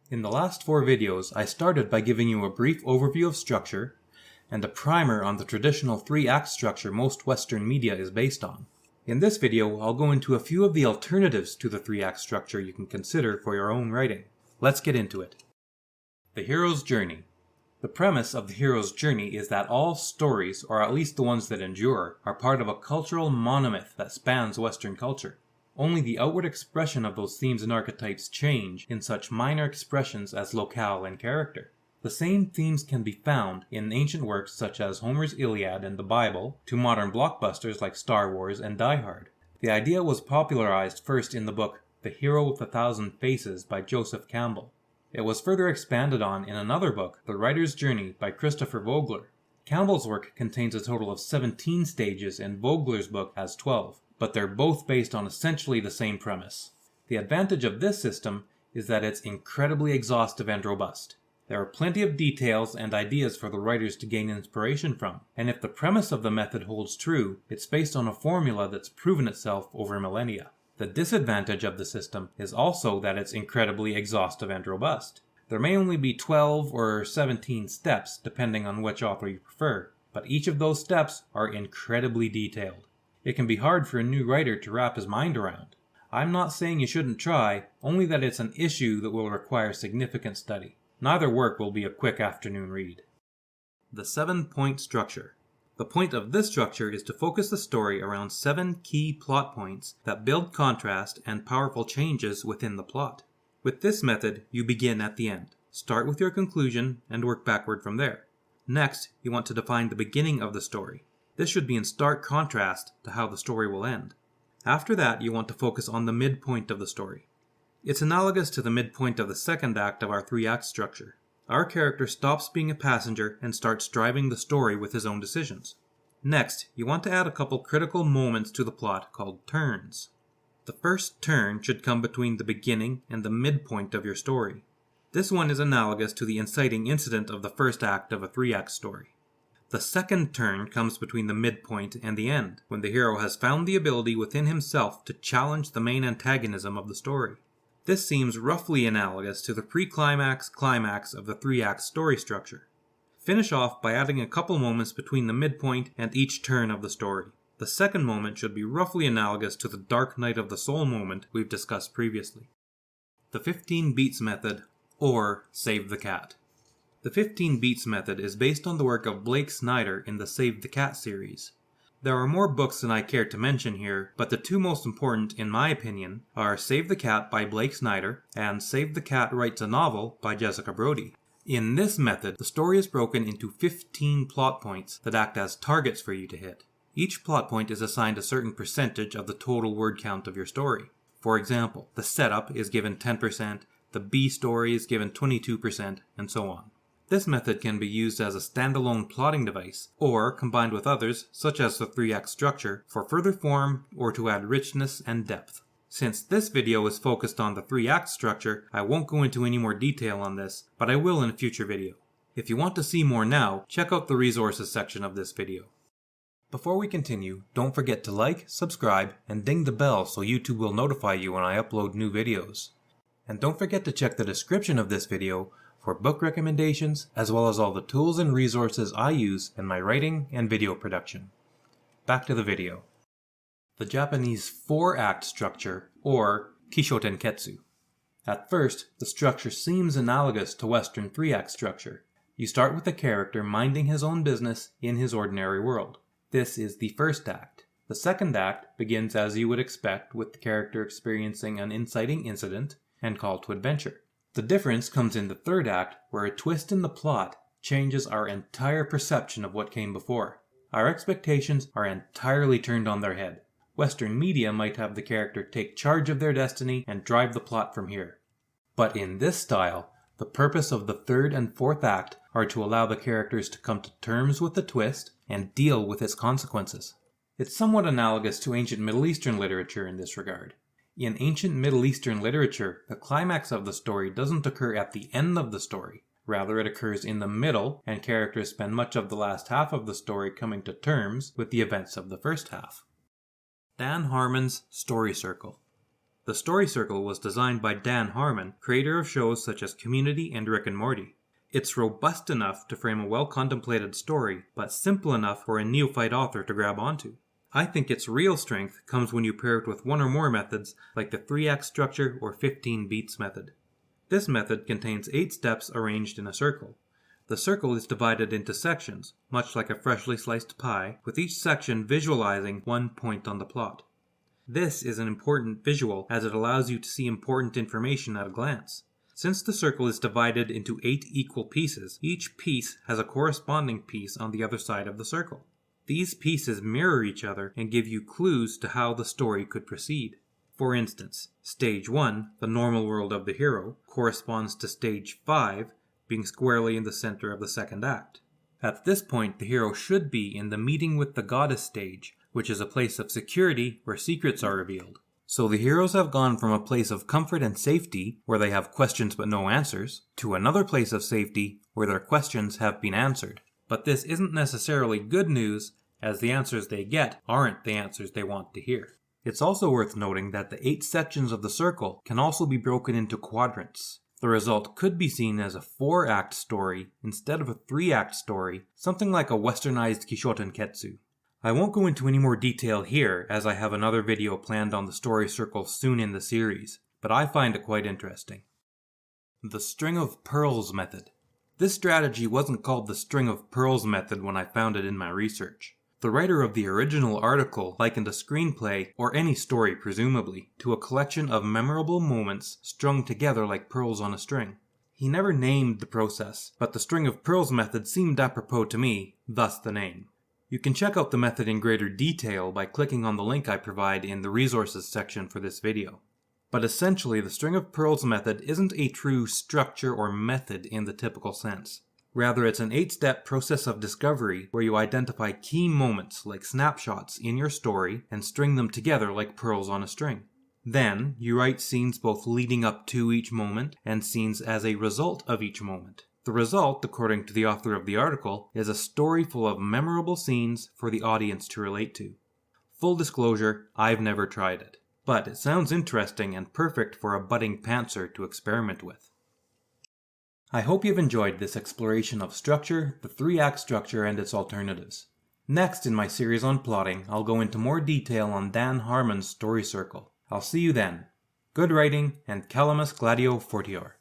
In the last 4 videos, I started by giving you a brief overview of structure and a primer on the traditional 3-act structure most Western media is based on. In this video, I'll go into a few of the alternatives to the 3-act structure you can consider for your own writing. Let's get into it. The hero's journey. The premise of the hero's journey is that all stories, or at least the ones that endure, are part of a cultural monomyth that spans Western culture. Only the outward expression of those themes and archetypes change in such minor expressions as locale and character. The same themes can be found in ancient works such as Homer's Iliad and the Bible, to modern blockbusters like Star Wars and Die Hard. The idea was popularized first in the book The Hero with a Thousand Faces by Joseph Campbell. It was further expanded on in another book, The Writer's Journey by Christopher Vogler. Campbell's work contains a total of 17 stages and Vogler's book has 12. But they're both based on essentially the same premise. The advantage of this system is that it's incredibly exhaustive and robust. There are plenty of details and ideas for the writers to gain inspiration from, and if the premise of the method holds true, it's based on a formula that's proven itself over millennia. The disadvantage of the system is also that it's incredibly exhaustive and robust. There may only be 12 or 17 steps depending on which author you prefer, but each of those steps are incredibly detailed. It can be hard for a new writer to wrap his mind around. I'm not saying you shouldn't try, only that it's an issue that will require significant study. Neither work will be a quick afternoon read. The 7-point structure. The point of this structure is to focus the story around 7 key plot points that build contrast and powerful changes within the plot. With this method, you begin at the end. Start with your conclusion and work backward from there. Next, you want to define the beginning of the story. This should be in stark contrast to how the story will end. After that, you want to focus on the midpoint of the story. It's analogous to the midpoint of the second act of our 3-act structure. Our character stops being a passenger and starts driving the story with his own decisions. Next, you want to add a couple critical moments to the plot called turns. The first turn should come between the beginning and the midpoint of your story. This one is analogous to the inciting incident of the first act of a 3-act story. The second turn comes between the midpoint and the end, when the hero has found the ability within himself to challenge the main antagonism of the story. This seems roughly analogous to the pre-climax-climax of the 3-act story structure. Finish off by adding a couple moments between the midpoint and each turn of the story. The second moment should be roughly analogous to the Dark Night of the Soul moment we've discussed previously. The 15 beats method, or Save the Cat. The 15 beats method is based on the work of Blake Snyder in the Save the Cat series. There are more books than I care to mention here, but the 2 most important, in my opinion, are Save the Cat by Blake Snyder and Save the Cat Writes a Novel by Jessica Brody. In this method, the story is broken into 15 plot points that act as targets for you to hit. Each plot point is assigned a certain percentage of the total word count of your story. For example, the setup is given 10%, the B story is given 22%, and so on. This method can be used as a standalone plotting device, or combined with others, such as the 3-act structure, for further form or to add richness and depth. Since this video is focused on the 3-act structure, I won't go into any more detail on this, but I will in a future video. If you want to see more now, check out the resources section of this video. Before we continue, don't forget to like, subscribe, and ding the bell so YouTube will notify you when I upload new videos. And don't forget to check the description of this video for book recommendations, as well as all the tools and resources I use in my writing and video production. Back to the video. The Japanese 4-act structure, or Kishotenketsu. At first, the structure seems analogous to Western 3-act structure. You start with the character minding his own business in his ordinary world. This is the first act. The second act begins as you would expect, with the character experiencing an inciting incident and call to adventure. The difference comes in the third act, where a twist in the plot changes our entire perception of what came before. Our expectations are entirely turned on their head. Western media might have the character take charge of their destiny and drive the plot from here. But in this style, the purpose of the third and fourth act are to allow the characters to come to terms with the twist and deal with its consequences. It's somewhat analogous to ancient Middle Eastern literature in this regard. In ancient Middle Eastern literature, the climax of the story doesn't occur at the end of the story. Rather, it occurs in the middle, and characters spend much of the last half of the story coming to terms with the events of the first half. Dan Harmons Story Circle. The Story Circle was designed by Dan Harmon, creator of shows such as Community and Rick and Morty. It's robust enough to frame a well-contemplated story, but simple enough for a neophyte author to grab onto. I think its real strength comes when you pair it with one or more methods like the 3-act structure or 15 beats method. This method contains 8 steps arranged in a circle. The circle is divided into sections, much like a freshly sliced pie, with each section visualizing one point on the plot. This is an important visual as it allows you to see important information at a glance. Since the circle is divided into 8 equal pieces, each piece has a corresponding piece on the other side of the circle. These pieces mirror each other and give you clues to how the story could proceed. For instance, Stage 1, the normal world of the hero, corresponds to Stage 5, being squarely in the center of the second act. At this point, the hero should be in the meeting with the goddess stage, which is a place of security where secrets are revealed. So the heroes have gone from a place of comfort and safety, where they have questions but no answers, to another place of safety, where their questions have been answered. But this isn't necessarily good news, as the answers they get aren't the answers they want to hear. It's also worth noting that the 8 sections of the circle can also be broken into quadrants. The result could be seen as a 4-act story instead of a 3-act story, something like a westernized Kishotenketsu. I won't go into any more detail here, as I have another video planned on the story circle soon in the series, but I find it quite interesting. The String of Pearls method. This strategy wasn't called the String of Pearls method when I found it in my research. The writer of the original article likened a screenplay, or any story presumably, to a collection of memorable moments strung together like pearls on a string. He never named the process, but the String of Pearls method seemed apropos to me, thus the name. You can check out the method in greater detail by clicking on the link I provide in the resources section for this video. But essentially, the String of Pearls method isn't a true structure or method in the typical sense. Rather, it's an 8-step process of discovery where you identify key moments like snapshots in your story and string them together like pearls on a string. Then, you write scenes both leading up to each moment and scenes as a result of each moment. The result, according to the author of the article, is a story full of memorable scenes for the audience to relate to. Full disclosure, I've never tried it, but it sounds interesting and perfect for a budding pantser to experiment with. I hope you've enjoyed this exploration of structure, the 3-act structure, and its alternatives. Next in my series on plotting, I'll go into more detail on Dan Harmon's Story Circle. I'll see you then. Good writing, and Calamus Gladio Fortior.